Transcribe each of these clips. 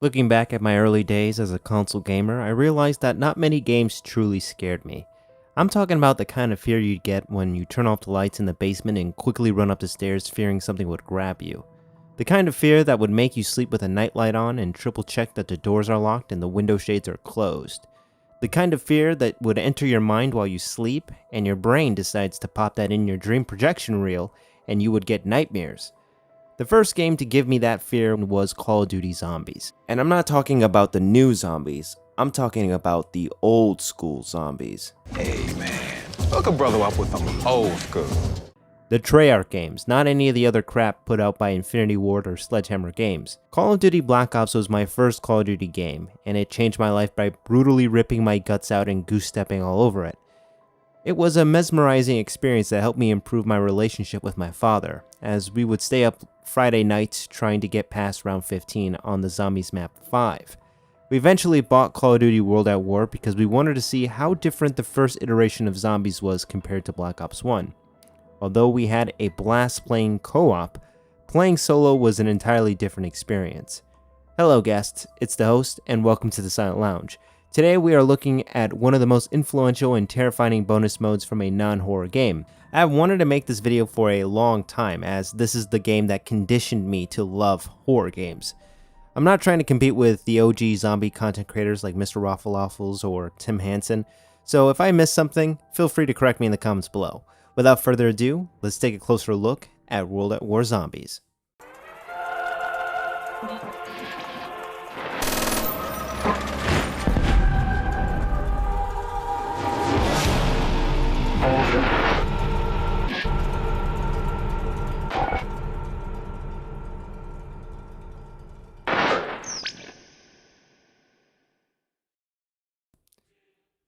Looking back at my early days as a console gamer, I realized that not many games truly scared me. I'm talking about the kind of fear you'd get when you turn off the lights in the basement and quickly run up the stairs fearing something would grab you. The kind of fear that would make you sleep with a nightlight on and triple check that the doors are locked and the window shades are closed. The kind of fear that would enter your mind while you sleep and your brain decides to pop that in your dream projection reel and you would get nightmares. The first game to give me that fear was Call of Duty Zombies. And I'm not talking about the new zombies, I'm talking about the old school zombies. Hey man, hook a brother up with some old school. The treyarch games, not any of the other crap put out by Infinity Ward or Sledgehammer Games. Call of Duty Black Ops was my first Call of Duty game, and it changed my life by brutally ripping my guts out and goose-stepping all over it. It was a mesmerizing experience that helped me improve my relationship with my father, as we would stay up Friday nights trying to get past round 15 on the Zombies map 5. We eventually bought Call of Duty World at War because we wanted to see how different the first iteration of Zombies was compared to Black Ops 1. Although we had a blast playing co-op, playing solo was an entirely different experience. Hello guests, it's the host, and welcome to the Silent Lounge. Today we are looking at one of the most influential and terrifying bonus modes from a non-horror game. I have wanted to make this video for a long time, as this is the game that conditioned me to love horror games. I'm not trying to compete with the OG zombie content creators like Mr. Rafflewaffles or Tim Hansen, so if I miss something, feel free to correct me in the comments below. Without further ado, let's take a closer look at World at War Zombies.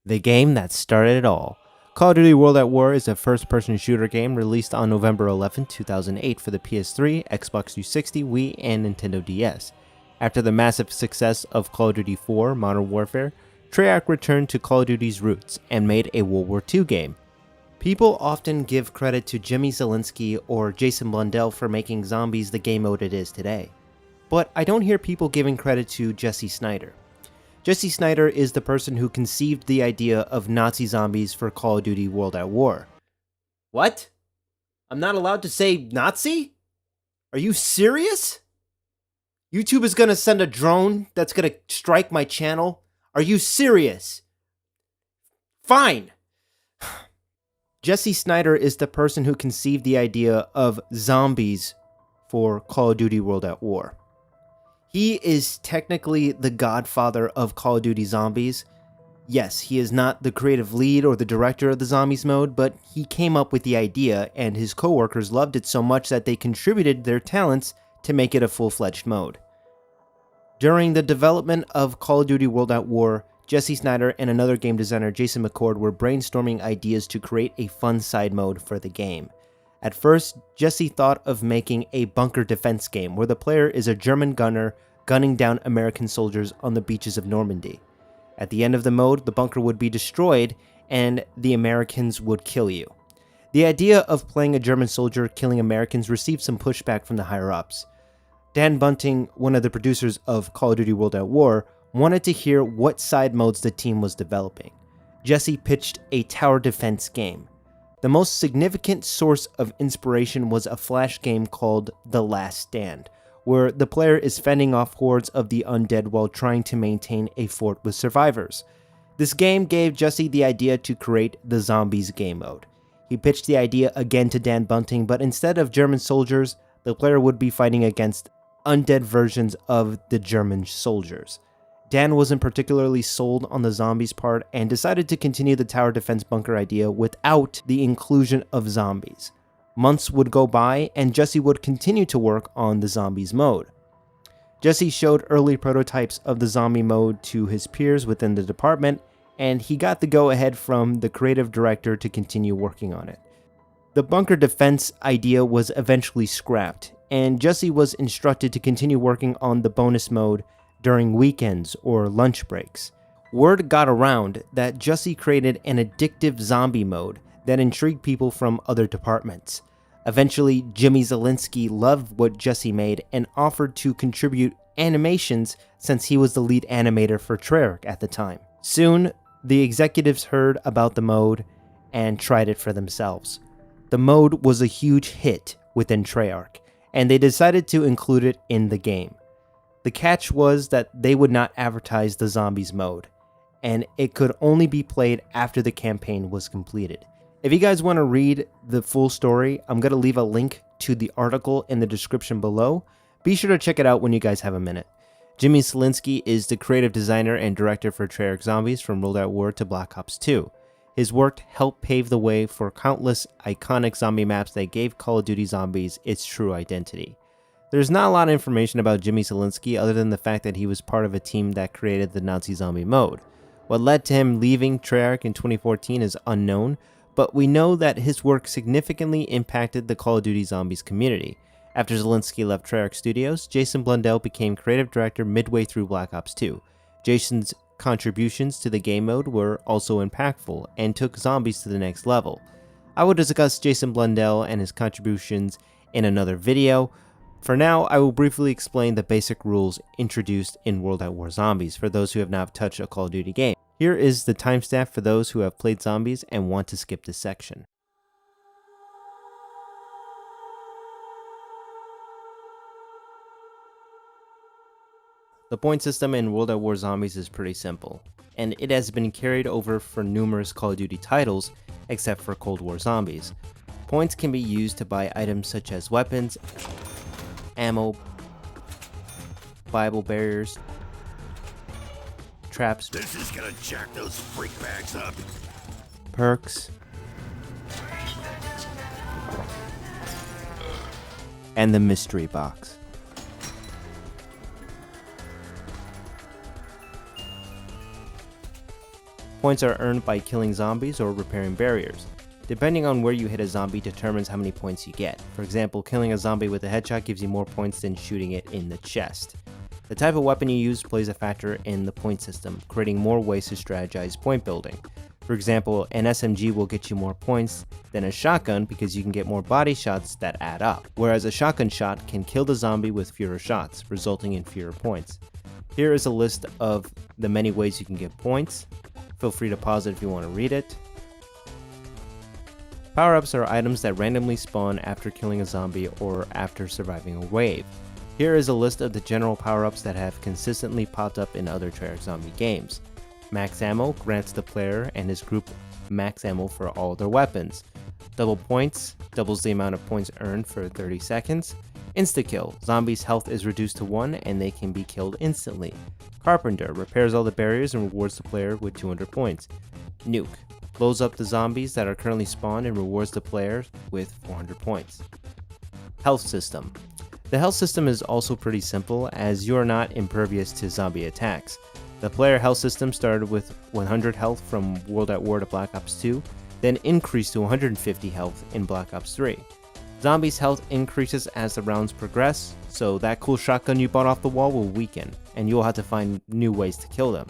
The game that started it all. Call of Duty World at War is a first-person shooter game released on November 11, 2008 for the PS3, Xbox 360, Wii, and Nintendo DS. After the massive success of Call of Duty 4 Modern Warfare, Treyarch returned to Call of Duty's roots and made a World War II game. People often give credit to Jimmy Zielinski or Jason Blundell for making Zombies the game mode it is today. But I don't hear people giving credit to Jesse Snyder. Jesse Snyder is the person who conceived the idea of Nazi zombies for Call of Duty World at War. What? I'm not allowed to say Nazi? Are you serious? YouTube is gonna send a drone that's gonna strike my channel? Are you serious? Fine. Jesse Snyder is the person who conceived the idea of zombies for Call of Duty World at War. He is technically the godfather of Call of Duty Zombies. Yes, he is not the creative lead or the director of the Zombies mode, but he came up with the idea and his co-workers loved it so much that they contributed their talents to make it a full-fledged mode. During the development of Call of Duty World at War, Jesse Snyder and another game designer, Jason McCord, were brainstorming ideas to create a fun side mode for the game. At first, Jesse thought of making a bunker defense game where the player is a German gunner gunning down American soldiers on the beaches of Normandy. At the end of the mode, the bunker would be destroyed and the Americans would kill you. The idea of playing a German soldier killing Americans received some pushback from the higher-ups. Dan Bunting, one of the producers of Call of Duty World at War, wanted to hear what side modes the team was developing. Jesse pitched a tower defense game. The most significant source of inspiration was a flash game called The Last Stand, where the player is fending off hordes of the undead while trying to maintain a fort with survivors. This game gave Jesse the idea to create the Zombies game mode. He pitched the idea again to Dan Bunting, but instead of German soldiers, the player would be fighting against undead versions of the German soldiers. Dan wasn't particularly sold on the zombies part and decided to continue the tower defense bunker idea without the inclusion of zombies. Months would go by and Jesse would continue to work on the zombies mode. Jesse showed early prototypes of the zombie mode to his peers within the department, and he got the go-ahead from the creative director to continue working on it. The bunker defense idea was eventually scrapped, and Jesse was instructed to continue working on the bonus mode during weekends or lunch breaks. Word got around that Jesse created an addictive zombie mode that intrigued people from other departments. Eventually, Jimmy Zielinski loved what Jesse made and offered to contribute animations since he was the lead animator for Treyarch at the time. Soon, the executives heard about the mode and tried it for themselves. The mode was a huge hit within Treyarch, and they decided to include it in the game. The catch was that they would not advertise the Zombies mode, and it could only be played after the campaign was completed. If you guys want to read the full story, I'm going to leave a link to the article in the description below. Be sure to check it out when you guys have a minute. Jimmy Selinsky is the creative designer and director for Treyarch Zombies from World at War to Black Ops 2. His work helped pave the way for countless iconic zombie maps that gave Call of Duty Zombies its true identity. There's not a lot of information about Jimmy Selinsky other than the fact that he was part of a team that created the Nazi zombie mode. What led to him leaving Treyarch in 2014 is unknown, but we know that his work significantly impacted the Call of Duty Zombies community. After Selinsky left Treyarch Studios, Jason Blundell became creative director midway through Black Ops 2. Jason's contributions to the game mode were also impactful and took Zombies to the next level. I will discuss Jason Blundell and his contributions in another video. For now, I will briefly explain the basic rules introduced in World at War Zombies for those who have not touched a Call of Duty game. Here is the timestamp for those who have played Zombies and want to skip this section. The point system in World at War Zombies is pretty simple, and it has been carried over for numerous Call of Duty titles, except for Cold War Zombies. Points can be used to buy items such as weapons, ammo, Bible barriers, traps, This is gonna jack those freak bags up. perks, and the mystery box. Points are earned by killing zombies or repairing barriers. Depending on where you hit a zombie determines how many points you get. For example, killing a zombie with a headshot gives you more points than shooting it in the chest. The type of weapon you use plays a factor in the point system, creating more ways to strategize point building. For example, an SMG will get you more points than a shotgun because you can get more body shots that add up, whereas a shotgun shot can kill the zombie with fewer shots, resulting in fewer points. Here is a list of the many ways you can get points. Feel free to pause it if you want to read it. Power-ups are items that randomly spawn after killing a zombie or after surviving a wave. Here is a list of the general power-ups that have consistently popped up in other Treyarch zombie games. Max ammo grants the player and his group max ammo for all their weapons. Double points doubles the amount of points earned for 30 seconds. Insta-kill, zombies' health is reduced to 1 and they can be killed instantly. Carpenter repairs all the barriers and rewards the player with 200 points. Nuke blows up the zombies that are currently spawned and rewards the player with 400 points. Health system. The health system is also pretty simple as you are not impervious to zombie attacks. The player health system started with 100 health from World at War to Black Ops 2, then increased to 150 health in Black Ops 3. Zombies' health increases as the rounds progress, so that cool shotgun you bought off the wall will weaken, and you will have to find new ways to kill them.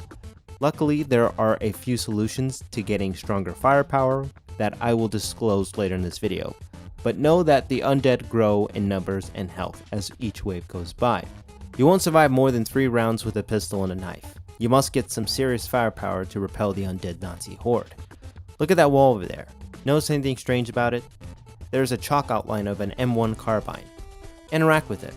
Luckily, there are a few solutions to getting stronger firepower that I will disclose later in this video, but know that the undead grow in numbers and health as each wave goes by. You won't survive more than 3 rounds with a pistol and a knife. You must get some serious firepower to repel the undead Nazi horde. Look at that wall over there. Notice anything strange about it? There's a chalk outline of an M1 carbine. Interact with it.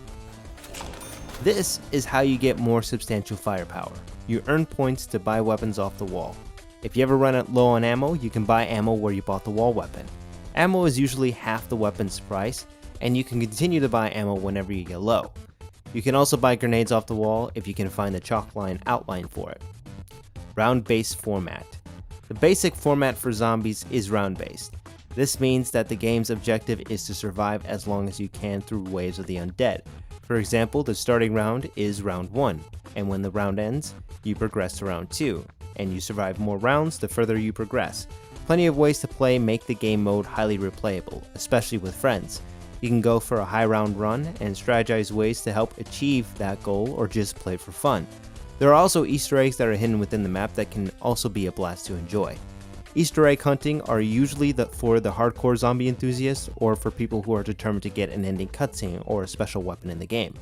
This is how you get more substantial firepower. You earn points to buy weapons off the wall. If you ever run low on ammo, you can buy ammo where you bought the wall weapon. Ammo is usually half the weapon's price, and you can continue to buy ammo whenever you get low. You can also buy grenades off the wall if you can find the chalk line outline for it. Round-based format. The basic format for zombies is round-based. This means that the game's objective is to survive as long as you can through waves of the undead. For example, the starting round is round 1, and when the round ends, you progress to round 2, and you survive more rounds the further you progress. Plenty of ways to play make the game mode highly replayable, especially with friends. You can go for a high round run and strategize ways to help achieve that goal or just play for fun. There are also Easter eggs that are hidden within the map that can also be a blast to enjoy. Easter egg hunting are usually for the hardcore zombie enthusiasts or for people who are determined to get an ending cutscene or a special weapon in the game.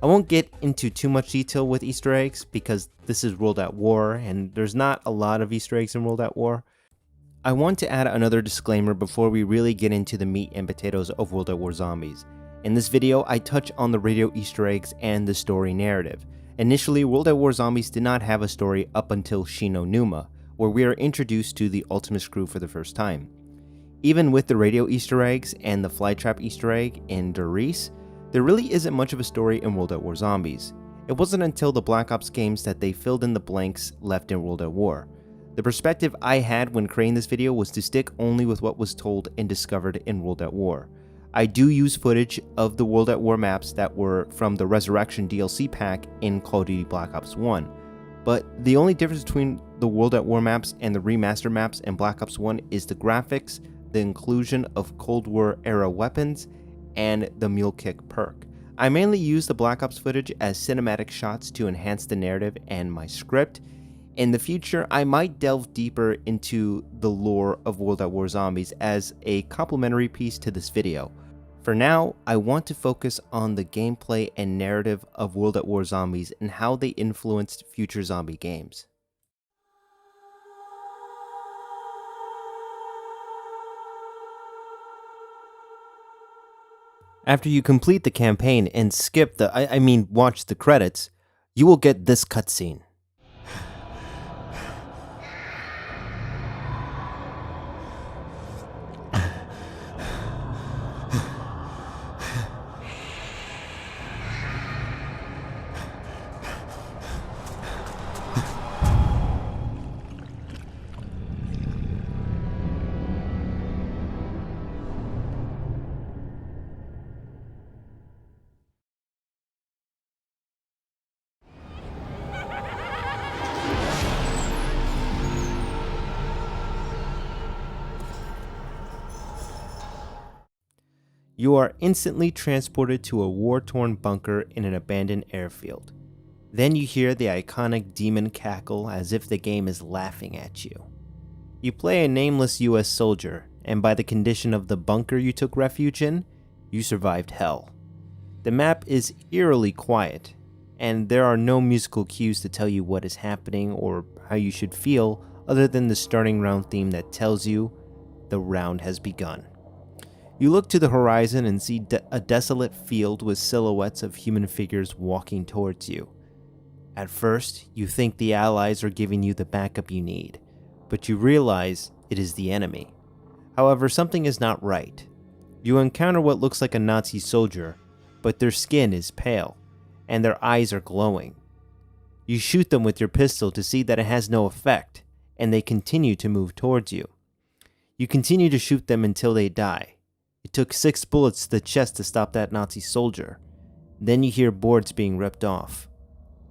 I won't get into too much detail with Easter eggs because this is World at War and there's not a lot of Easter eggs in World at War. I want to add another disclaimer before we really get into the meat and potatoes of World at War Zombies. In this video, I touch on the radio Easter eggs and the story narrative. Initially, World at War Zombies did not have a story up until Shino Numa, where we are introduced to the Ultimus crew for the first time. Even with the radio Easter eggs and the flytrap Easter egg in Doris, there really isn't much of a story in World at War Zombies. It wasn't until the Black Ops games that they filled in the blanks left in World at War. The perspective I had when creating this video was to stick only with what was told and discovered in World at War. I do use footage of the World at War maps that were from the Resurrection DLC pack in Call of Duty Black Ops 1, but the only difference between the World at War maps and the remastered maps in Black Ops 1 is the graphics, the inclusion of Cold War era weapons, and the Mule Kick perk. I mainly use the Black Ops footage as cinematic shots to enhance the narrative and my script. In the future, I might delve deeper into the lore of World at War Zombies as a complementary piece to this video. For now, I want to focus on the gameplay and narrative of World at War Zombies and how they influenced future zombie games. After you complete the campaign and skip watch the credits, you will get this cutscene. You are instantly transported to a war-torn bunker in an abandoned airfield. Then you hear the iconic demon cackle as if the game is laughing at you. You play a nameless US soldier, and by the condition of the bunker you took refuge in, you survived hell. The map is eerily quiet, and there are no musical cues to tell you what is happening or how you should feel other than the starting round theme that tells you the round has begun. You look to the horizon and see a desolate field with silhouettes of human figures walking towards you. At first, you think the allies are giving you the backup you need, but you realize it is the enemy. However, something is not right. You encounter what looks like a Nazi soldier, but their skin is pale, and their eyes are glowing. You shoot them with your pistol to see that it has no effect, and they continue to move towards you. You continue to shoot them until they die. It took 6 bullets to the chest to stop that Nazi soldier. Then you hear boards being ripped off,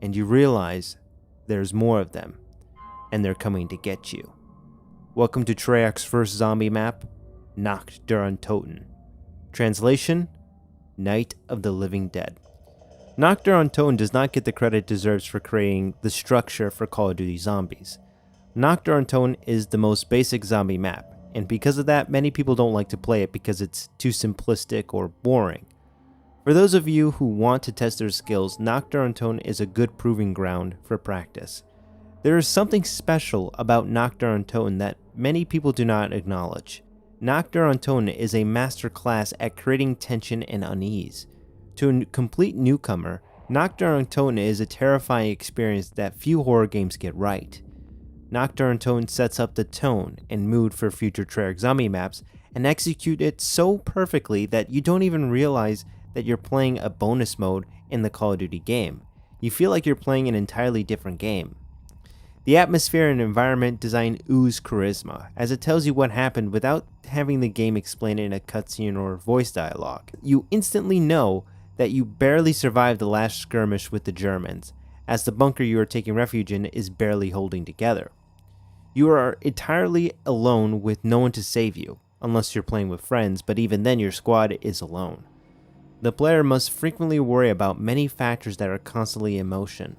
and you realize there's more of them, and they're coming to get you. Welcome to Treyarch's first zombie map, Nacht der Untoten. Translation: Night of the Living Dead. Nacht der Untoten does not get the credit it deserves for creating the structure for Call of Duty Zombies. Nacht der Untoten is the most basic zombie map, and because of that, many people don't like to play it because it's too simplistic or boring. For those of you who want to test their skills, Nacht der Untoten is a good proving ground for practice. There is something special about Nacht der Untoten that many people do not acknowledge. Nacht der Untoten is a master class at creating tension and unease. To a complete newcomer, Nacht der Untoten is a terrifying experience that few horror games get right. Nacht der Untoten sets up the tone and mood for future Treyarch zombie maps and execute it so perfectly that you don't even realize that you're playing a bonus mode in the Call of Duty game. You feel like you're playing an entirely different game. The atmosphere and environment design ooze charisma, as it tells you what happened without having the game explain it in a cutscene or voice dialogue. You instantly know that you barely survived the last skirmish with the Germans, as the bunker you are taking refuge in is barely holding together. You are entirely alone with no one to save you, unless you're playing with friends, but even then your squad is alone. The player must frequently worry about many factors that are constantly in motion.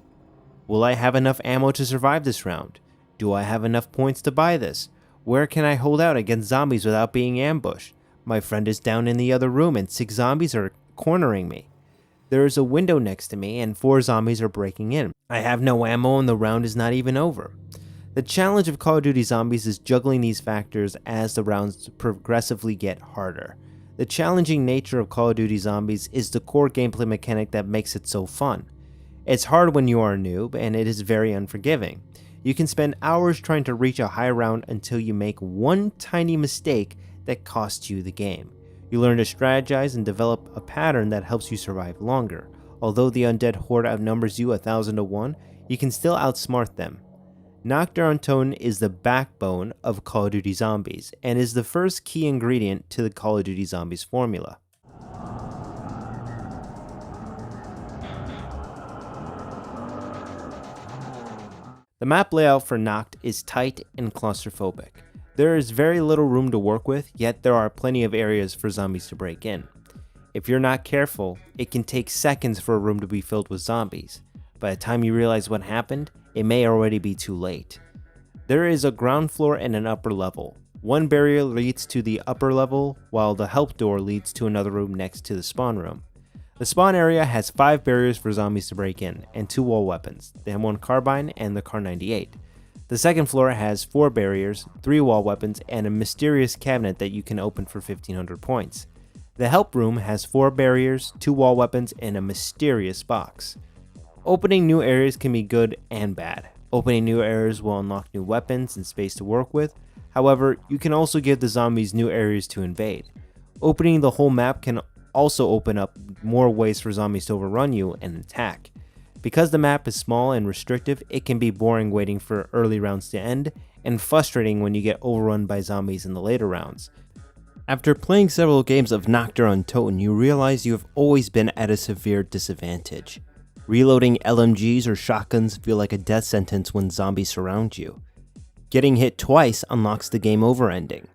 Will I have enough ammo to survive this round? Do I have enough points to buy this? Where can I hold out against zombies without being ambushed? My friend is down in the other room and 6 zombies are cornering me. There is a window next to me and 4 zombies are breaking in. I have no ammo and the round is not even over. The challenge of Call of Duty Zombies is juggling these factors as the rounds progressively get harder. The challenging nature of Call of Duty Zombies is the core gameplay mechanic that makes it so fun. It's hard when you are a noob, and it is very unforgiving. You can spend hours trying to reach a high round until you make one tiny mistake that costs you the game. You learn to strategize and develop a pattern that helps you survive longer. Although the undead horde outnumbers you 1,000 to 1, you can still outsmart them. Knockdown tone is the backbone of Call of Duty Zombies, and is the first key ingredient to the Call of Duty Zombies formula. The map layout for Knocked is tight and claustrophobic. There is very little room to work with, yet there are plenty of areas for zombies to break in. If you're not careful, it can take seconds for a room to be filled with zombies. By the time you realize what happened, it may already be too late. There is a ground floor and an upper level. One barrier leads to the upper level, while the help door leads to another room next to the spawn room. The spawn area has 5 barriers for zombies to break in, and 2 wall weapons, the M1 carbine and the Kar 98. The second floor has 4 barriers, 3 wall weapons, and a mysterious cabinet that you can open for 1500 points. The help room has 4 barriers, 2 wall weapons, and a mysterious box. Opening new areas can be good and bad. Opening new areas will unlock new weapons and space to work with. However, you can also give the zombies new areas to invade. Opening the whole map can also open up more ways for zombies to overrun you and attack. Because the map is small and restrictive, it can be boring waiting for early rounds to end, and frustrating when you get overrun by zombies in the later rounds. After playing several games of Knockdown Toten, you realize you have always been at a severe disadvantage. Reloading LMGs or shotguns feel like a death sentence when zombies surround you. Getting hit twice unlocks the game over ending.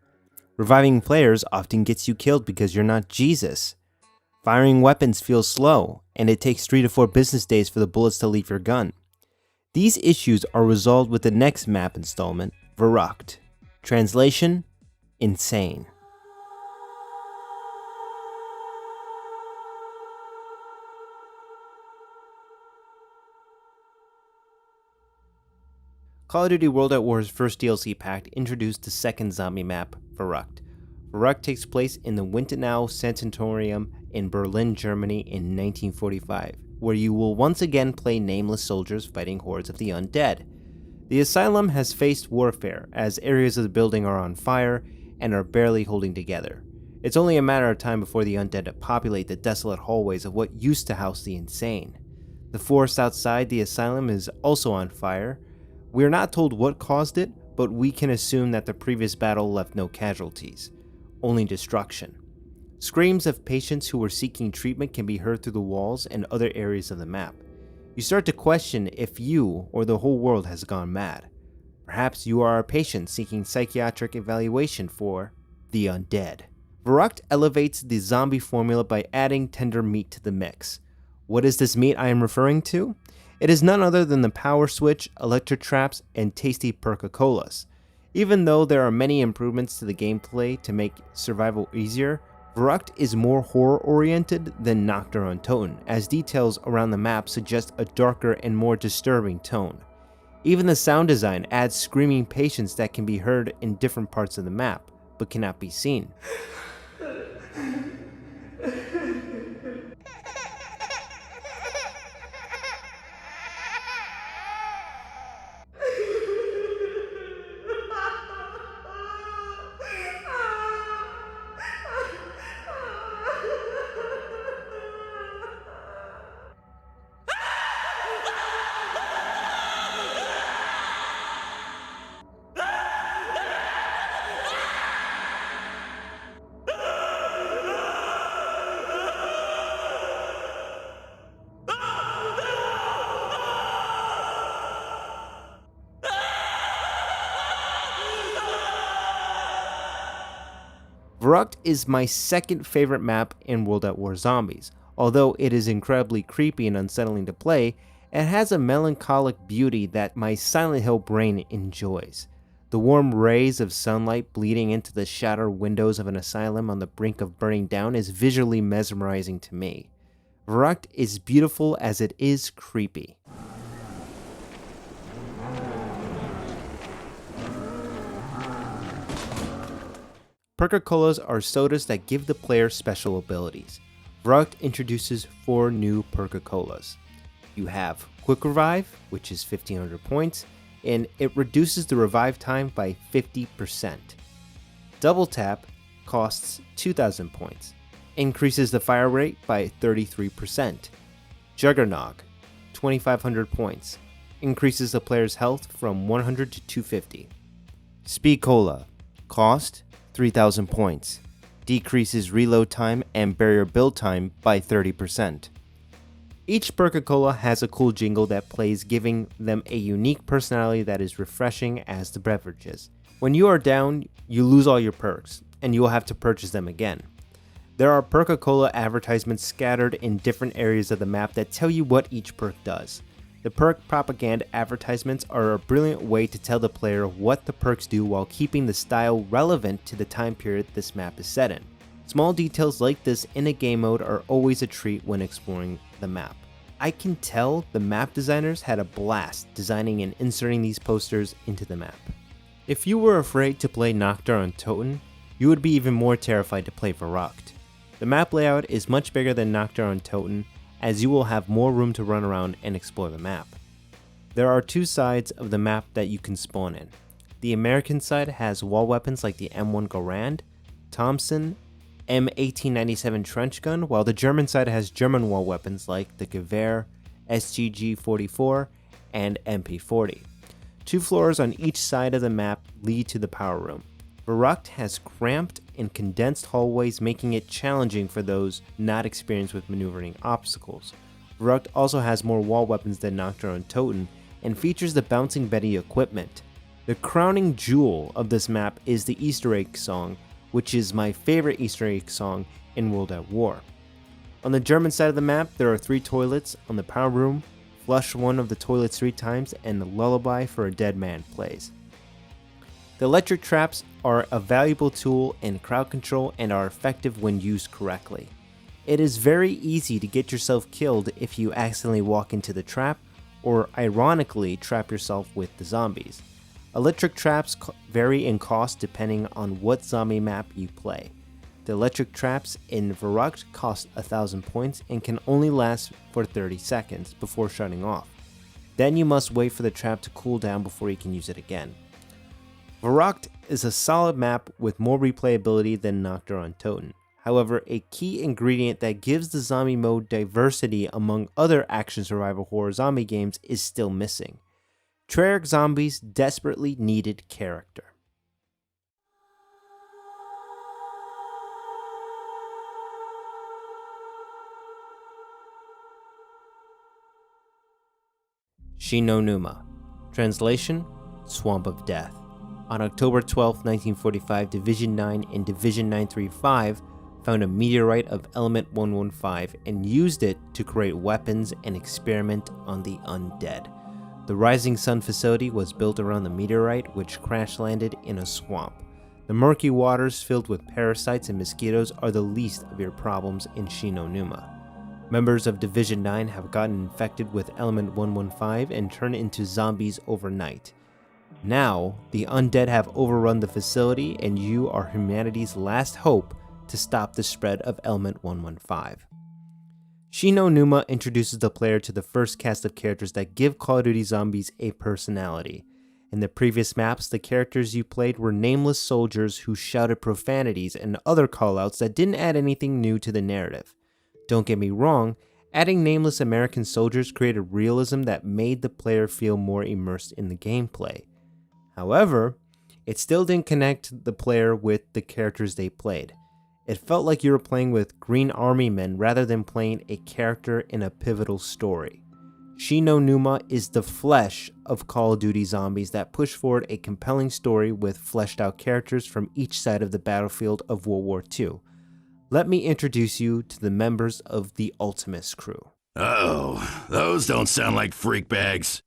Reviving players often gets you killed because you're not Jesus. Firing weapons feels slow, and it takes 3 to 4 business days for the bullets to leave your gun. These issues are resolved with the next map installment, Verrucht. Translation: insane. Call of Duty World at War's first DLC pack introduced the second zombie map, Verrucht. Verrucht takes place in the Wintenau Sanatorium in Berlin, Germany in 1945, where you will once again play nameless soldiers fighting hordes of the undead. The asylum has faced warfare, as areas of the building are on fire and are barely holding together. It's only a matter of time before the undead populate the desolate hallways of what used to house the insane. The forest outside the asylum is also on fire. We are not told what caused it, but we can assume that the previous battle left no casualties, only destruction. Screams of patients who were seeking treatment can be heard through the walls and other areas of the map. You start to question if you or the whole world has gone mad. Perhaps you are a patient seeking psychiatric evaluation for the undead. Verrucht elevates the zombie formula by adding tender meat to the mix. What is this meat I am referring to? It is none other than the power switch, electric traps, and tasty Perca-Colas. Even though there are many improvements to the gameplay to make survival easier, Verrucht is more horror-oriented than Knockdown Toten, as details around the map suggest a darker and more disturbing tone. Even the sound design adds screaming patients that can be heard in different parts of the map, but cannot be seen. Verrucht is my second favorite map in World at War Zombies. Although it is incredibly creepy and unsettling to play, it has a melancholic beauty that my Silent Hill brain enjoys. The warm rays of sunlight bleeding into the shattered windows of an asylum on the brink of burning down is visually mesmerizing to me. Verrückt is beautiful as it is creepy. Perca-Colas are sodas that give the player special abilities. Verrückt introduces 4 new Perca-Colas. You have Quick Revive, which is 1500 points, and it reduces the revive time by 50%. Double Tap costs 2000 points, increases the fire rate by 33%. Juggernog, 2500 points, increases the player's health from 100 to 250. Speed Cola, cost 3000 points, decreases reload time and barrier build time by 30%. Each Perca-Cola has a cool jingle that plays, giving them a unique personality that is refreshing as the beverages. When you are down, you lose all your perks, and you will have to purchase them again. There are Perca-Cola advertisements scattered in different areas of the map that tell you what each perk does. The perk propaganda advertisements are a brilliant way to tell the player what the perks do while keeping the style relevant to the time period this map is set in. Small details like this in a game mode are always a treat when exploring the map. I can tell the map designers had a blast designing and inserting these posters into the map. If you were afraid to play Nachtr on Toten, you would be even more terrified to play Verrückt. The map layout is much bigger than Nachtr on Toten, as you will have more room to run around and explore the map. There are 2 sides of the map that you can spawn in. The American side has wall weapons like the M1 Garand, Thompson, M1897 trench gun, while the German side has German wall weapons like the Gewehr, SGG-44, and MP40. 2 floors on each side of the map lead to the power room. Verrückt has cramped and condensed hallways, making it challenging for those not experienced with maneuvering obstacles. Verrückt also has more wall weapons than Nachtr on Toten and features the bouncing Betty equipment. The crowning jewel of this map is the Easter egg song, which is my favorite Easter egg song in World at War. On the German side of the map, there are 3 toilets on the power room, flush one of the toilets 3 times, and the lullaby for a dead man plays. The electric traps are a valuable tool in crowd control and are effective when used correctly. It is very easy to get yourself killed if you accidentally walk into the trap, or ironically trap yourself with the zombies. Electric traps vary in cost depending on what zombie map you play. The electric traps in Verrückt cost 1000 points and can only last for 30 seconds before shutting off. Then you must wait for the trap to cool down before you can use it again. Verrückt is a solid map with more replayability than Nachtr on Toten. However, a key ingredient that gives the zombie mode diversity among other action survival horror zombie games is still missing. Treyarch Zombies desperately needed character. Shinonuma. Translation: Swamp of Death. On October 12, 1945, Division 9 and Division 935 found a meteorite of element 115 and used it to create weapons and experiment on the undead. The Rising Sun facility was built around the meteorite, which crash-landed in a swamp. The murky waters filled with parasites and mosquitoes are the least of your problems in Shinonuma. Members of Division 9 have gotten infected with element 115 and turned into zombies overnight. Now, the undead have overrun the facility and you are humanity's last hope to stop the spread of element 115. Shinonuma introduces the player to the first cast of characters that give Call of Duty Zombies a personality. In the previous maps, the characters you played were nameless soldiers who shouted profanities and other callouts that didn't add anything new to the narrative. Don't get me wrong, adding nameless American soldiers created realism that made the player feel more immersed in the gameplay. However, it still didn't connect the player with the characters they played. It felt like you were playing with Green Army men rather than playing a character in a pivotal story. Shinonuma is the flesh of Call of Duty Zombies that push forward a compelling story with fleshed out characters from each side of the battlefield of World War II. Let me introduce you to the members of the Ultimus crew. Oh, those don't sound like freak bags.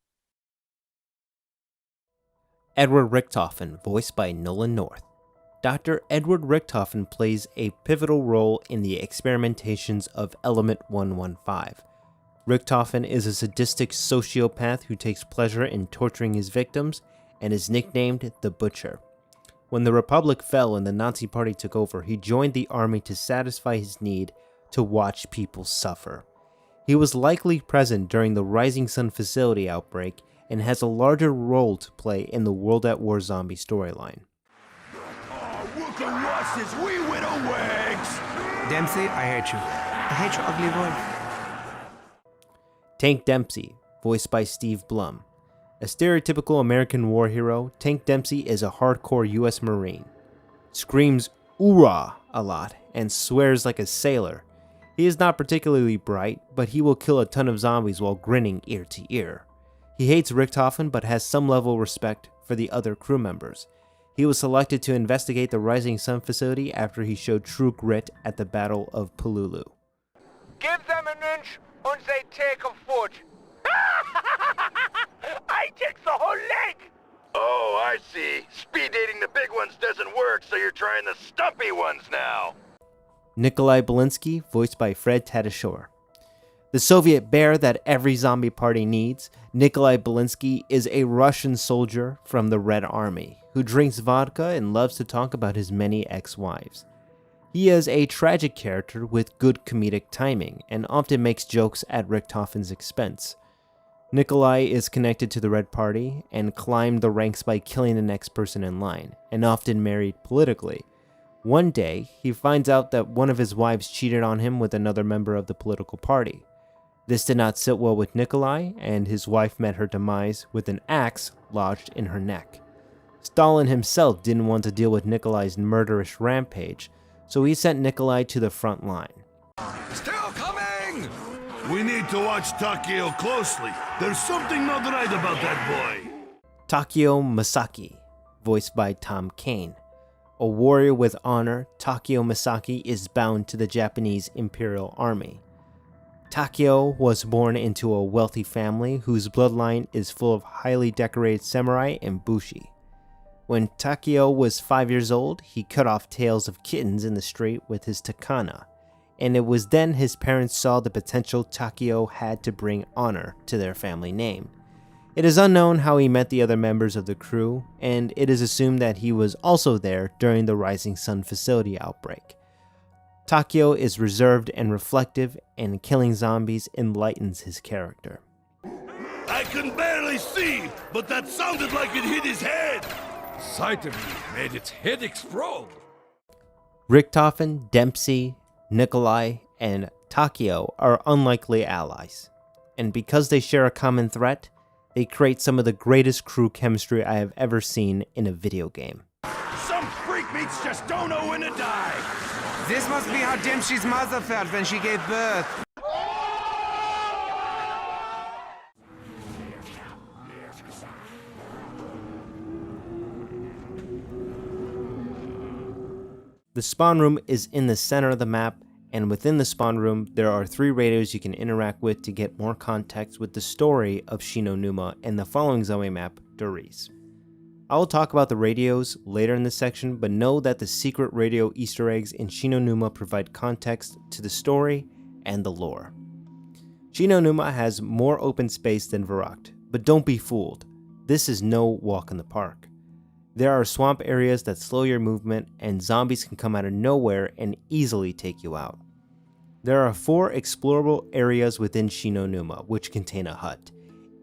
Edward Richtofen, voiced by Nolan North. Dr. Edward Richtofen plays a pivotal role in the experimentations of Element 115. Richtofen is a sadistic sociopath who takes pleasure in torturing his victims and is nicknamed the Butcher. When the Republic fell and the Nazi Party took over, he joined the army to satisfy his need to watch people suffer. He was likely present during the Rising Sun facility outbreak and has a larger role to play in the World at War zombie storyline. Look at watch this wee widow wags! Dempsey, I hate you. I hate your ugly voice. Tank Dempsey, voiced by Steve Blum. A stereotypical American war hero, Tank Dempsey is a hardcore US Marine. Screams "Oorah" a lot and swears like a sailor. He is not particularly bright, but he will kill a ton of zombies while grinning ear to ear. He hates Richtofen but has some level of respect for the other crew members. He was selected to investigate the Rising Sun facility after he showed true grit at the Battle of Pelulu. Give them an inch and they take a foot. I take the whole leg! Oh, I see. Speed dating the big ones doesn't work, so you're trying the stumpy ones now. Nikolai Belinsky, voiced by Fred Tatasciore. The Soviet bear that every zombie party needs, Nikolai Belinsky is a Russian soldier from the Red Army who drinks vodka and loves to talk about his many ex-wives. He is a tragic character with good comedic timing and often makes jokes at Richtofen's expense. Nikolai is connected to the Red Party and climbed the ranks by killing the next person in line, and often married politically. One day, he finds out that one of his wives cheated on him with another member of the political party. This did not sit well with Nikolai, and his wife met her demise with an axe lodged in her neck. Stalin himself didn't want to deal with Nikolai's murderous rampage, so he sent Nikolai to the front line. Still coming! We need to watch Takeo closely. There's something not right about that boy. Takeo Masaki, voiced by Tom Kane. A warrior with honor, Takeo Masaki is bound to the Japanese Imperial Army. Takeo was born into a wealthy family whose bloodline is full of highly decorated samurai and bushi. When Takeo was 5 years old, he cut off tails of kittens in the street with his takana, and it was then his parents saw the potential Takeo had to bring honor to their family name. It is unknown how he met the other members of the crew, and it is assumed that he was also there during the Rising Sun facility outbreak. Takeo is reserved and reflective, and killing zombies enlightens his character. I can barely see, but that sounded like it hit his head. Sight of me made its head explode. Richtofen, Dempsey, Nikolai, and Takeo are unlikely allies, and because they share a common threat, they create some of the greatest crew chemistry I have ever seen in a video game. Some freak meats just don't know when to die. This must be how Dempsey's mother felt when she gave birth. The spawn room is in the center of the map, and within the spawn room, there are 3 radios you can interact with to get more context with the story of Shinonuma and the following zombie map, Doris. I will talk about the radios later in this section, but know that the secret radio Easter eggs in Shinonuma provide context to the story and the lore. Shinonuma has more open space than Verrückt, but don't be fooled. This is no walk in the park. There are swamp areas that slow your movement, and zombies can come out of nowhere and easily take you out. There are 4 explorable areas within Shinonuma, which contain a hut.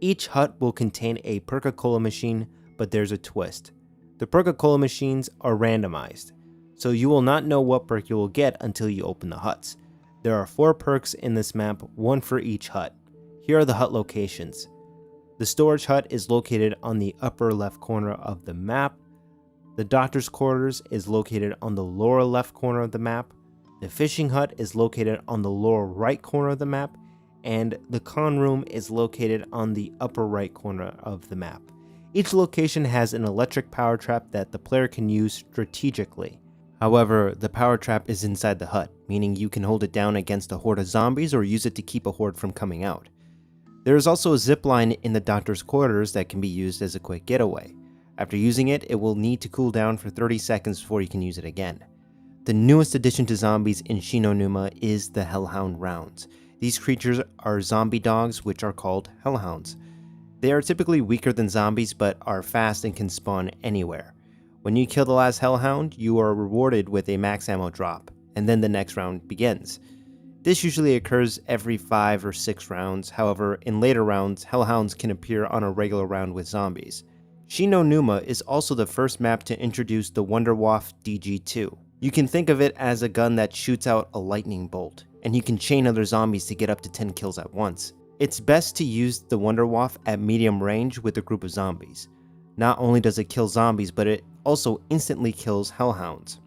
Each hut will contain a Perca-Cola machine, but there's a twist. The Perca-Cola machines are randomized, so you will not know what perk you will get until you open the huts. There are 4 perks in this map, 1 for each hut. Here are the hut locations. The storage hut is located on the upper left corner of the map. The doctor's quarters is located on the lower left corner of the map. The fishing hut is located on the lower right corner of the map. And the con room is located on the upper right corner of the map. Each location has an electric power trap that the player can use strategically. However, the power trap is inside the hut, meaning you can hold it down against a horde of zombies or use it to keep a horde from coming out. There is also a zip line in the doctor's quarters that can be used as a quick getaway. After using it, it will need to cool down for 30 seconds before you can use it again. The newest addition to zombies in Shi no Numa is the Hellhound rounds. These creatures are zombie dogs which are called Hellhounds. They are typically weaker than zombies but are fast and can spawn anywhere. When you kill the last Hellhound, you are rewarded with a max ammo drop, and then the next round begins. This usually occurs every 5 or 6 rounds, however, in later rounds, Hellhounds can appear on a regular round with zombies. Shi no Numa is also the first map to introduce the Wunderwaffe DG2. You can think of it as a gun that shoots out a lightning bolt, and you can chain other zombies to get up to 10 kills at once. It's best to use the Wunderwaffe at medium range with a group of zombies. Not only does it kill zombies, but it also instantly kills Hellhounds.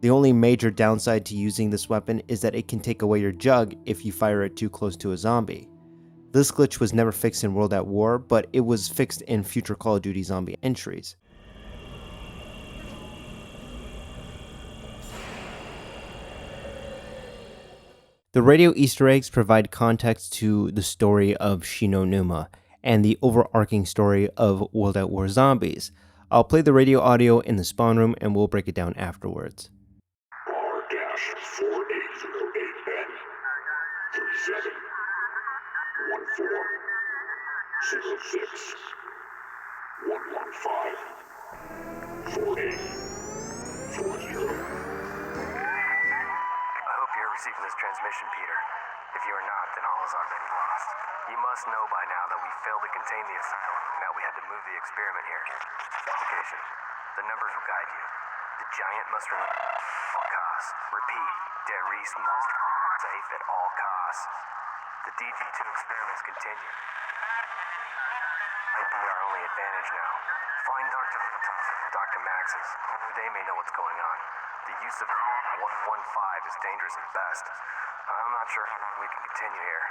The only major downside to using this weapon is that it can take away your jug if you fire it too close to a zombie. This glitch was never fixed in World at War, but it was fixed in future Call of Duty zombie entries. The radio Easter eggs provide context to the story of Shi no Numa and the overarching story of World at War Zombies. I'll play the radio audio in the spawn room and we'll break it down afterwards. R-4808N 37 1406 115 48 40. I hope you're receiving this transmission, Peter. If you are not, then all is already lost. You must know by now that we failed to contain the asylum, and that we had to move the experiment here. Location. The numbers will guide you. The giant must remain at all costs. Repeat, Derice must remain safe at all costs. The DG2 experiments continue. Might be our only advantage now. Find Dr. Dr. Max's. Only they may know what's going on. The use of 115 is dangerous at best. I'm not sure how long we can continue here.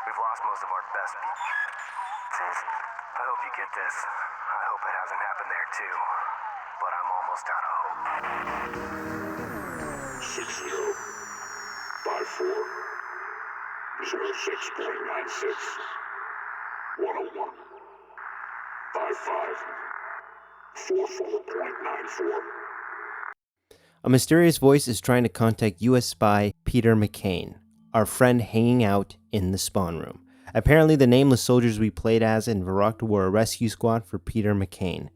We've lost most of our best people. I hope you get this. I hope it hasn't happened there too. But I'm almost out of hope. 6054 06.96 101 55 44.94. A mysterious voice is trying to contact US spy Peter McCain, our friend hanging out in the spawn room. Apparently the nameless soldiers we played as in Verrückt were a rescue squad for Peter McCain,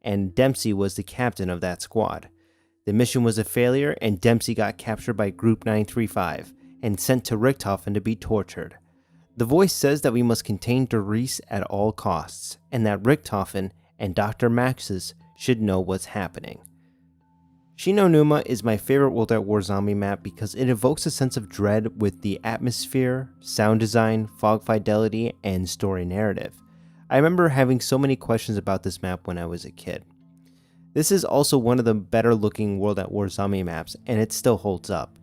and Dempsey was the captain of that squad. The mission was a failure and Dempsey got captured by Group 935 and sent to Richthofen to be tortured. The voice says that we must contain Derice at all costs, and that Richthofen and Dr. Max's should know what's happening. Shi no Numa is my favorite World at War zombie map because it evokes a sense of dread with the atmosphere, sound design, fog fidelity, and story narrative. I remember having so many questions about this map when I was a kid. This is also one of the better looking World at War zombie maps, and it still holds up.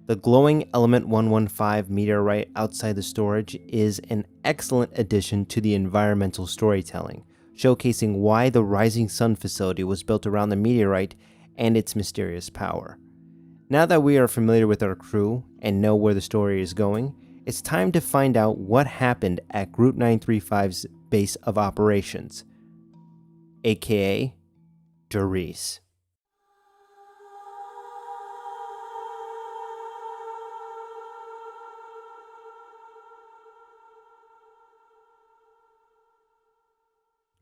The glowing Element 115 meteorite outside the storage is an excellent addition to the environmental storytelling, showcasing why the Rising Sun facility was built around the meteorite and its mysterious power. Now that we are familiar with our crew and know where the story is going, it's time to find out what happened at Group 935's base of operations, aka Derice.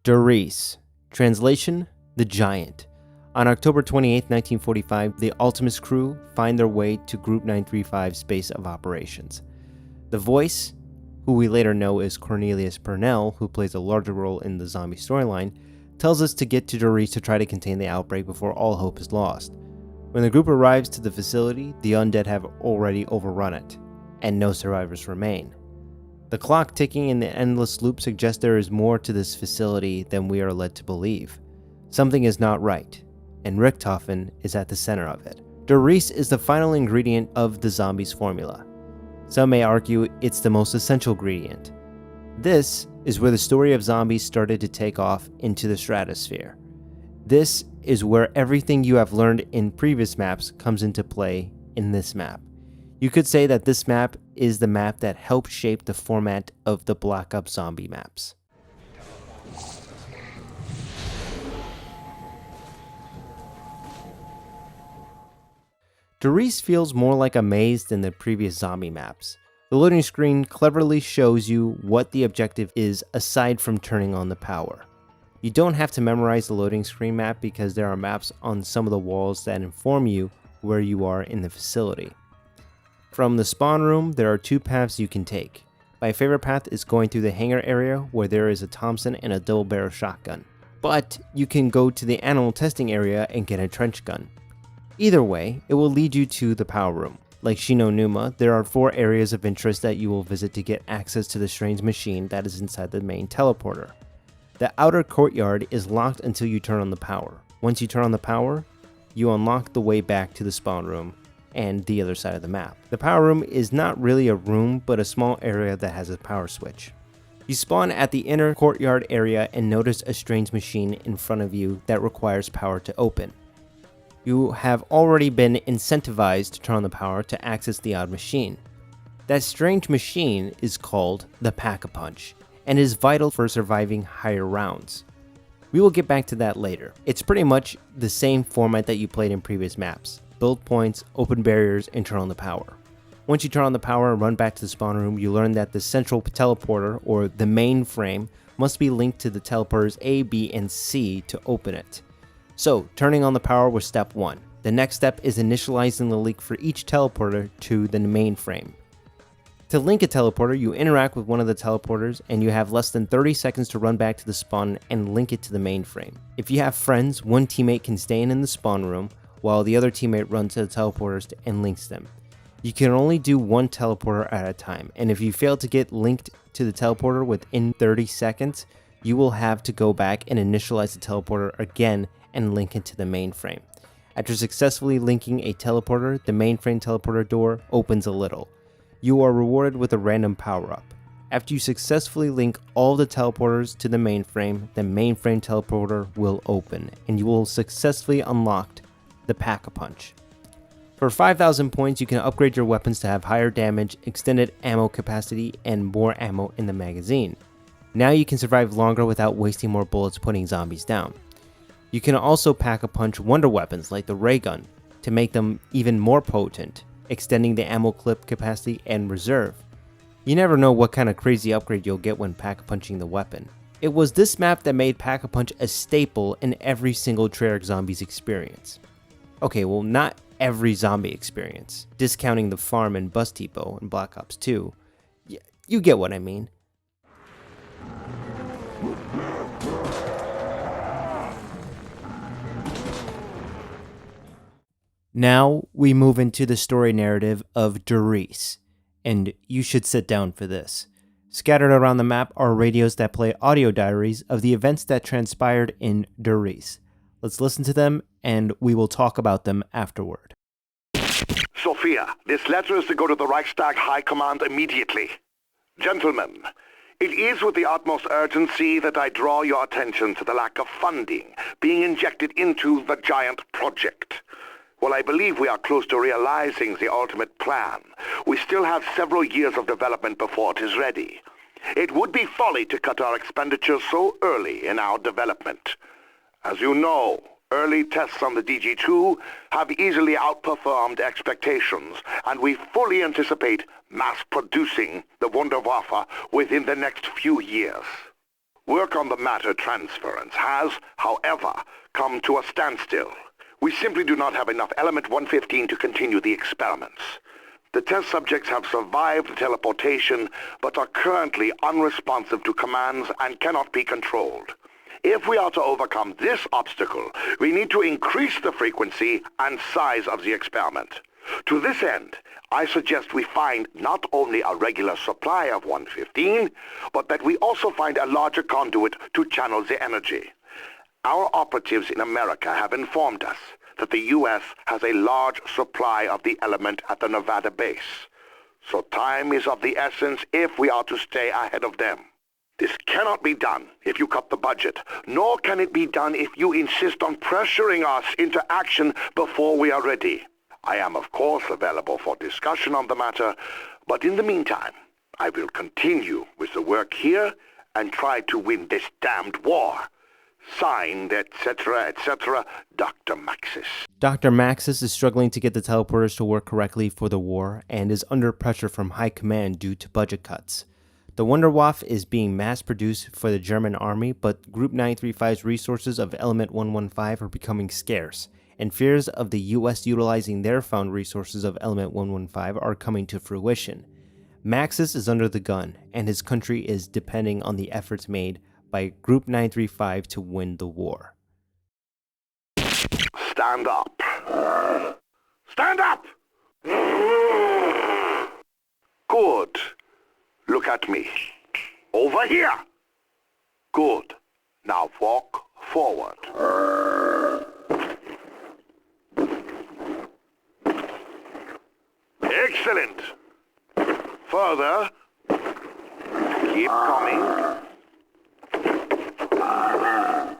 Derice. Translation: The Giant. On October 28, 1945, the Ultimus crew find their way to Group 935's base of operations. The voice, who we later know is Cornelius Purnell, who plays a larger role in the zombie storyline, tells us to get to Derice to try to contain the outbreak before all hope is lost. When the group arrives to the facility, the undead have already overrun it, and no survivors remain. The clock ticking in the endless loop suggests there is more to this facility than we are led to believe. Something is not right, and Richthofen is at the center of it. Derice is the final ingredient of the zombies formula. Some may argue it's the most essential ingredient. This is where the story of zombies started to take off into the stratosphere. This is where everything you have learned in previous maps comes into play in this map. You could say that this map is the map that helped shape the format of the Black Ops zombie maps. Derice feels more like a maze than the previous zombie maps. The loading screen cleverly shows you what the objective is aside from turning on the power. You don't have to memorize the loading screen map because there are maps on some of the walls that inform you where you are in the facility. From the spawn room, there are 2 paths you can take. My favorite path is going through the hangar area where there is a Thompson and a double barrel shotgun. But you can go to the animal testing area and get a trench gun. Either way, it will lead you to the power room. Like Shino Numa, there are 4 areas of interest that you will visit to get access to the strange machine that is inside the main teleporter. The outer courtyard is locked until you turn on the power. Once you turn on the power, you unlock the way back to the spawn room and the other side of the map. The power room is not really a room, but a small area that has a power switch. You spawn at the inner courtyard area and notice a strange machine in front of you that requires power to open. You have already been incentivized to turn on the power to access the odd machine. That strange machine is called the Pack-a-Punch and is vital for surviving higher rounds. We will get back to that later. It's pretty much the same format that you played in previous maps. Build points, open barriers, and turn on the power. Once you turn on the power and run back to the spawn room, you learn that the central teleporter, or the mainframe, must be linked to the teleporters A, B, and C to open it. So, turning on the power was step 1. The next step is initializing the link for each teleporter to the mainframe. To link a teleporter, you interact with one of the teleporters and you have less than 30 seconds to run back to the spawn and link it to the mainframe. If you have friends, one teammate can stay in the spawn room while the other teammate runs to the teleporters and links them. You can only do one teleporter at a time, and if you fail to get linked to the teleporter within 30 seconds, you will have to go back and initialize the teleporter again and link it to the mainframe. After successfully linking a teleporter, the mainframe teleporter door opens a little. You are rewarded with a random power-up. After you successfully link all the teleporters to the mainframe teleporter will open, and you will successfully unlock the Pack-a-Punch. For 5,000 points, you can upgrade your weapons to have higher damage, extended ammo capacity, and more ammo in the magazine. Now you can survive longer without wasting more bullets putting zombies down. You can also Pack-a-Punch wonder weapons like the ray gun to make them even more potent, extending the ammo clip capacity and reserve. You never know what kind of crazy upgrade you'll get when Pack-a-Punching the weapon. It was this map that made Pack-a-Punch a staple in every single Treyarch Zombies experience. Okay, well, not every zombie experience, discounting the farm and bus depot in Black Ops 2. You get what I mean. Now we move into the story narrative of Derice, and you should sit down for this. Scattered around the map are radios that play audio diaries of the events that transpired in Derice. Let's listen to them, and we will talk about them afterward. Sophia, this letter is to go to the Reichstag High Command immediately. Gentlemen, it is with the utmost urgency that I draw your attention to the lack of funding being injected into the giant project. While I believe we are close to realizing the ultimate plan, we still have several years of development before it is ready. It would be folly to cut our expenditures so early in our development. As you know, early tests on the DG2 have easily outperformed expectations, and we fully anticipate mass-producing the Wunderwaffe within the next few years. Work on the matter transference has, however, come to a standstill. We simply do not have enough Element 115 to continue the experiments. The test subjects have survived teleportation, but are currently unresponsive to commands and cannot be controlled. If we are to overcome this obstacle, we need to increase the frequency and size of the experiment. To this end, I suggest we find not only a regular supply of 115, but that we also find a larger conduit to channel the energy. Our operatives in America have informed us that the U.S. has a large supply of the element at the Nevada base. So time is of the essence if we are to stay ahead of them. This cannot be done if you cut the budget, nor can it be done if you insist on pressuring us into action before we are ready. I am, of course, available for discussion on the matter, but in the meantime, I will continue with the work here and try to win this damned war. Signed, etc., etc., Dr. Maxis. Dr. Maxis is struggling to get the teleporters to work correctly for the war and is under pressure from high command due to budget cuts. The Wunderwaffe is being mass-produced for the German army, but Group 935's resources of Element 115 are becoming scarce, and fears of the US utilizing their found resources of Element 115 are coming to fruition. Maxis is under the gun, and his country is depending on the efforts made by Group 935 to win the war. Stand up. Stand up! Good. Look at me. Over here. Good. Now walk forward. Excellent. Further. Keep coming.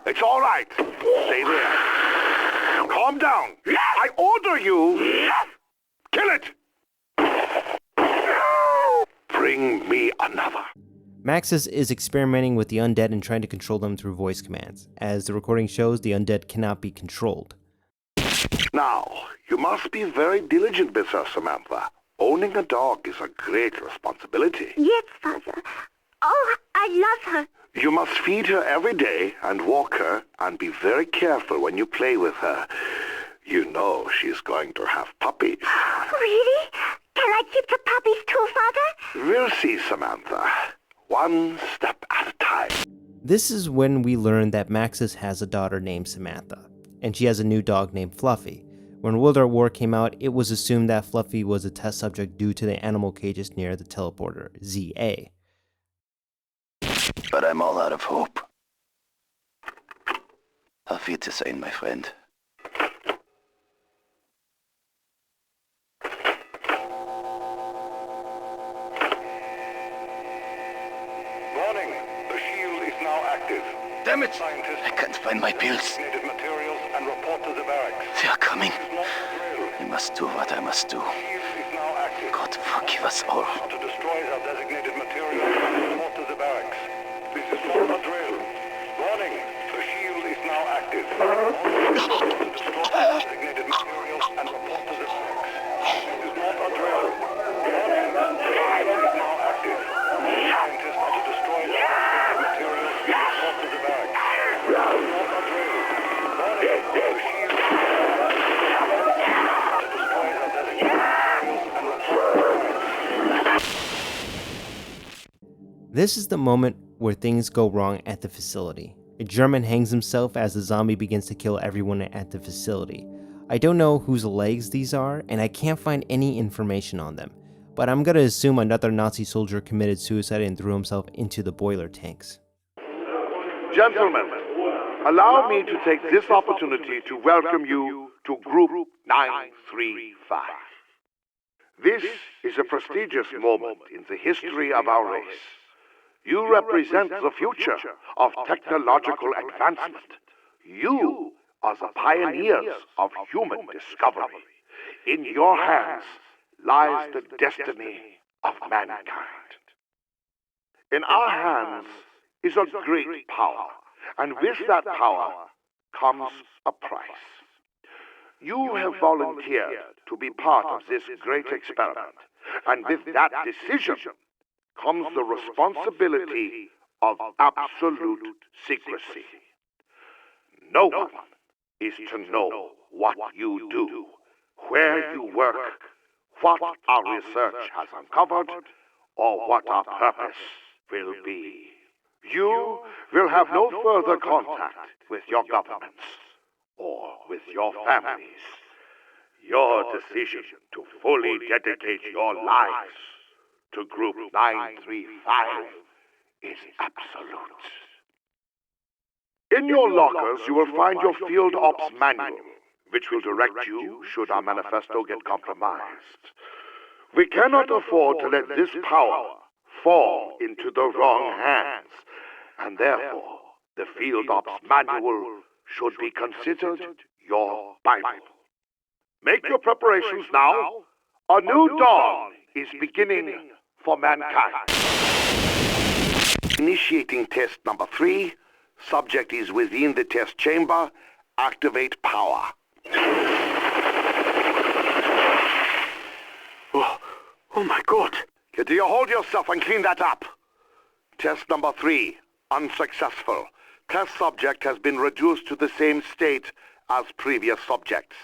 It's all right. Stay there. Calm down. I order you. Kill it. Bring me another. Maxis is experimenting with the undead and trying to control them through voice commands. As the recording shows, the undead cannot be controlled. Now, you must be very diligent with her, Samantha. Owning a dog is a great responsibility. Yes, Father. Oh, I love her. You must feed her every day and walk her, and be very careful when you play with her. You know she's going to have puppies. Really? Can I keep the puppies too, Father? We'll see, Samantha. One step at a time. This is when we learn that Maxis has a daughter named Samantha, and she has a new dog named Fluffy. When World at War came out, it was assumed that Fluffy was a test subject due to the animal cages near the teleporter, ZA. But I'm all out of hope. Auf Wiedersehen, my friend. Warning, the shield is now active. Damn it! I can't find my pills. Materials and report to the barracks. They are coming. I must do what I must do. God forgive us all. To destroy the designated materials and report to the barracks. This is not a drill. Warning, the shield is now active. To destroy the designated materials and report to the barracks. This is not a drill. Warning, the shield is now active. Scientists are to destroy the designated materials and report to the barracks. This is not a drill. Warning, the shield is now active. To destroy the designated materials and report to the barracks. This is the moment where things go wrong at the facility. A German hangs himself as the zombie begins to kill everyone at the facility. I don't know whose legs these are, and I can't find any information on them, but I'm gonna assume another Nazi soldier committed suicide and threw himself into the boiler tanks. Gentlemen, allow me to take this opportunity to welcome you to Group 935. This is a prestigious moment in the history of our race. You represent the future of technological advancement. You are the pioneers of human discovery. In your hands lies the destiny of mankind. In our hands is a great power, and with that power comes a price. You have volunteered to be part of this great experiment, and with that decision comes the responsibility of absolute secrecy. No one is to know what you do, where you work, what our research has uncovered, or what our purpose will be. You will have no further contact with your governments or with your families. Your decision to fully dedicate your lives to Group 935 is absolute. In your lockers, you will find your Field Ops Manual, which will direct you should our manifesto get compromised. We cannot afford to let this power fall into the wrong hands, and therefore the Field Ops Manual should be considered your Bible. Make your preparations now. A new dawn is beginning for mankind. Initiating test number 3. Subject is within the test chamber. Activate power. Oh my God. Get to your hold yourself and clean that up. Test number 3. Unsuccessful. Test subject has been reduced to the same state as previous subjects.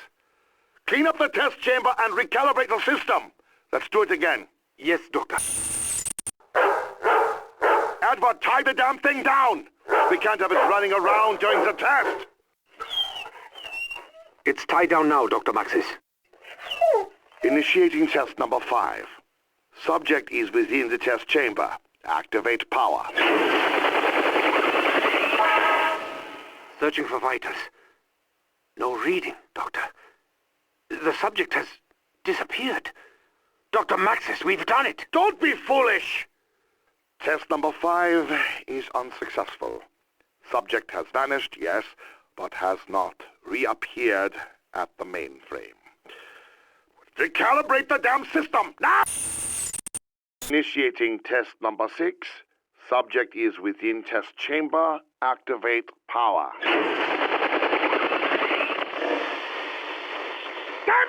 Clean up the test chamber and recalibrate the system. Let's do it again. Yes, Doctor. Edward, tie the damn thing down. We can't have it running around during the test. It's tied down now, Dr. Maxis. Initiating test number 5. Subject is within the test chamber. Activate power. Searching for vitals. No reading, Doctor. The subject has disappeared. Dr. Maxis, we've done it. Don't be foolish! Test number 5 is unsuccessful. Subject has vanished, yes, but has not reappeared at the mainframe. Recalibrate the damn system, now! Initiating test number 6. Subject is within test chamber. Activate power. Damn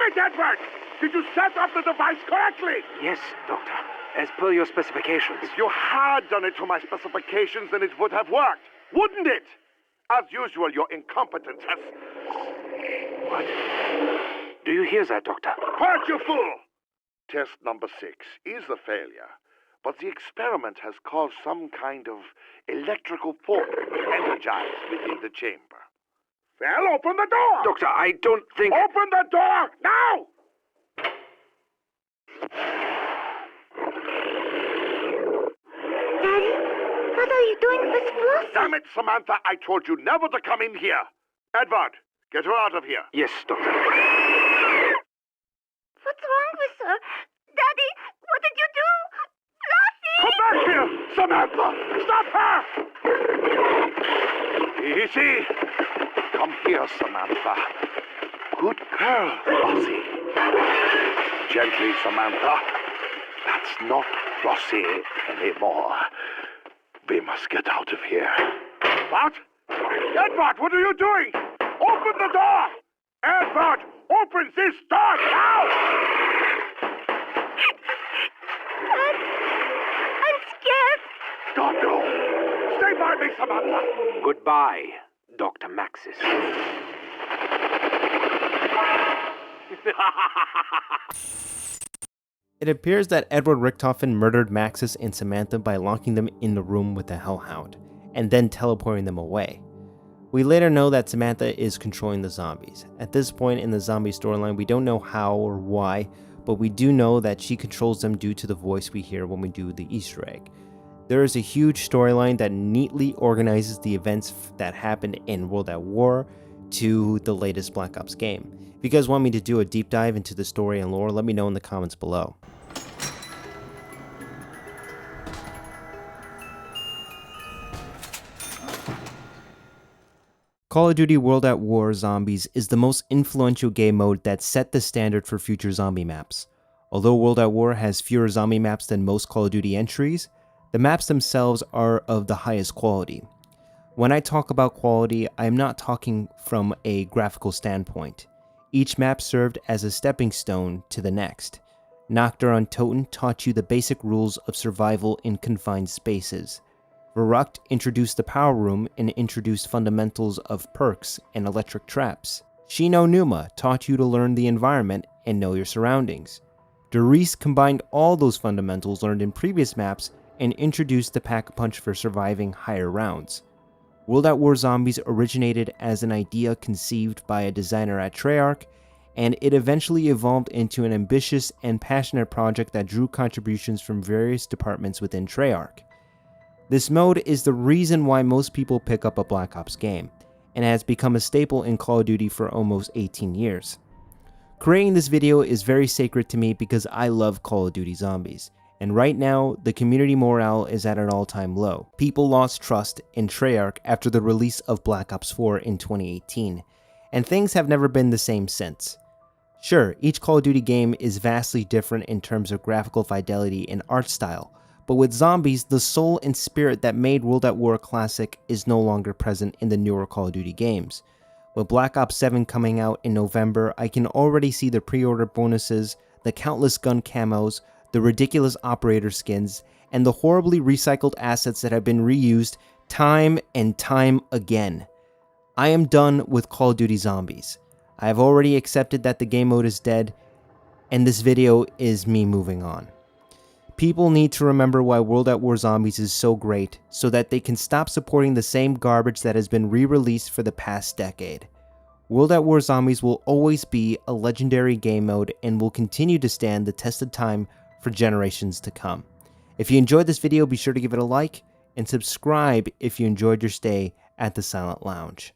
it, Edward! Did you set up the device correctly? Yes, Doctor. As per your specifications. If you had done it to my specifications, then it would have worked, wouldn't it? As usual, your incompetence has... What? Do you hear that, Doctor? Quiet, you fool! Test number 6 is a failure, but the experiment has caused some kind of electrical force energized within the chamber. Well, open the door! Doctor, I don't think... Open the door, now! Daddy, what are you doing with Flossie? Damn it, Samantha, I told you never to come in here. Edward, get her out of here. Yes, Doctor. What's wrong with her? Daddy, what did you do? Flossie! Come back here, Samantha! Stop her! Easy. Come here, Samantha. Good girl, Flossie. Gently, Samantha. That's not Flossie anymore. We must get out of here. What? Edward, what are you doing? Open the door! Edward, open this door now! Dad, I'm scared. Don't go! Stay by me, Samantha! Goodbye, Dr. Maxis. It appears that Edward Richtofen murdered Maxis and Samantha by locking them in the room with the Hellhound, and then teleporting them away. We later know that Samantha is controlling the zombies. At this point in the zombie storyline, we don't know how or why, but we do know that she controls them due to the voice we hear when we do the Easter egg. There is a huge storyline that neatly organizes the events that happened in World at War to the latest Black Ops game. If you guys want me to do a deep dive into the story and lore, let me know in the comments below. Call of Duty World at War Zombies is the most influential game mode that set the standard for future zombie maps. Although World at War has fewer zombie maps than most Call of Duty entries, the maps themselves are of the highest quality. When I talk about quality, I am not talking from a graphical standpoint. Each map served as a stepping stone to the next. Nocturne on Toten taught you the basic rules of survival in confined spaces. Verrucht introduced the power room and introduced fundamentals of perks and electric traps. Shino Numa taught you to learn the environment and know your surroundings. Derice combined all those fundamentals learned in previous maps and introduced the pack-a-punch for surviving higher rounds. World at War Zombies originated as an idea conceived by a designer at Treyarch, and it eventually evolved into an ambitious and passionate project that drew contributions from various departments within Treyarch. This mode is the reason why most people pick up a Black Ops game, and has become a staple in Call of Duty for almost 18 years. Creating this video is very sacred to me because I love Call of Duty Zombies, and right now, the community morale is at an all-time low. People lost trust in Treyarch after the release of Black Ops 4 in 2018, and things have never been the same since. Sure, each Call of Duty game is vastly different in terms of graphical fidelity and art style, But with Zombies, the soul and spirit that made World at War a classic is no longer present in the newer Call of Duty games. With Black Ops 7 coming out in November, I can already see the pre-order bonuses, the countless gun camos, the ridiculous operator skins, and the horribly recycled assets that have been reused time and time again. I am done with Call of Duty Zombies. I have already accepted that the game mode is dead, and this video is me moving on. People need to remember why World at War Zombies is so great, so that they can stop supporting the same garbage that has been re-released for the past decade. World at War Zombies will always be a legendary game mode and will continue to stand the test of time for generations to come. If you enjoyed this video, be sure to give it a like, and subscribe if you enjoyed your stay at the Silent Lounge.